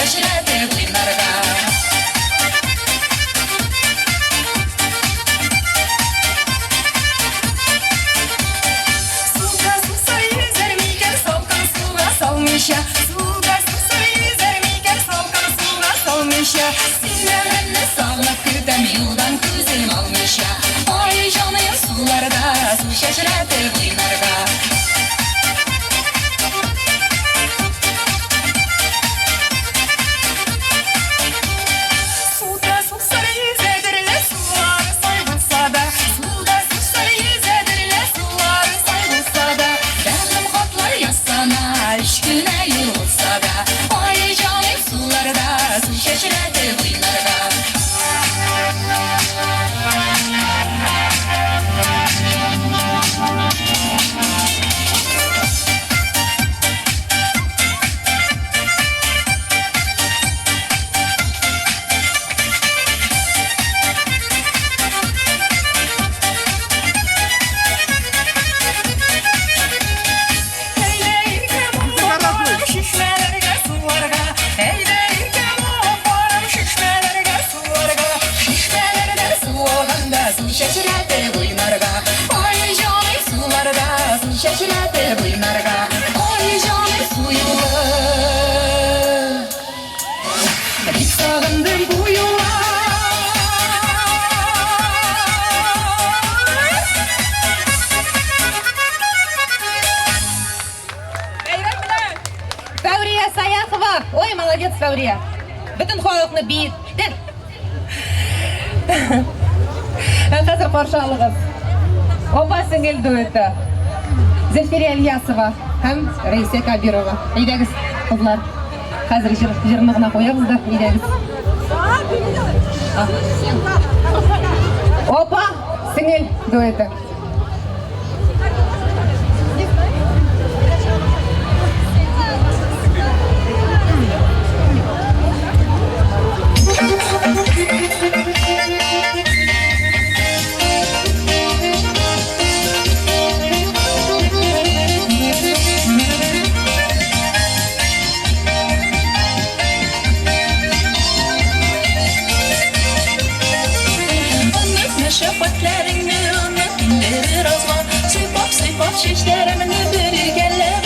şaşırады буйнарга. Суга сусар yüzer miker salkın suga salmışa. Suga susar yüzer miker salkın suga salmışa. Sinirlerle sağlak kürdem yoldan gözüm almışa. Ay canım sularda su şaşırады буйнарга. Suda susar yüzedirle sular saygılsa da. Suda susar yüzedirle sular saygılsa da. Benim hatlar yazsana üç güne yolsa da. Ay canım sularda su şaşırады буйнарга. Şişmelerge sularga, eyleyirge muhabbarım şişmelerge sularga. Şişmelerden su olanda su şaşırады буйнарга. Ay canım sularda su şaşırады буйнарга. Ay canım suyulu, bir sağındım bu yola. Фәурия Саяхова. Ой, молодец, Фәурия. Бүтін халықны бейіттен. Қазір қоршалығыз. Опа сіңіл дуэті. Зельфирия Ильясова һәм Раиса Кабирова. Үйдәгіз, қызлар. Қазір жырнығына қоябыз да, үйдәгіз. Опа сіңіл дуэті. Şefkatlerini unut, indirir azma. Sıypap sıypap şişlerimini bir gelle.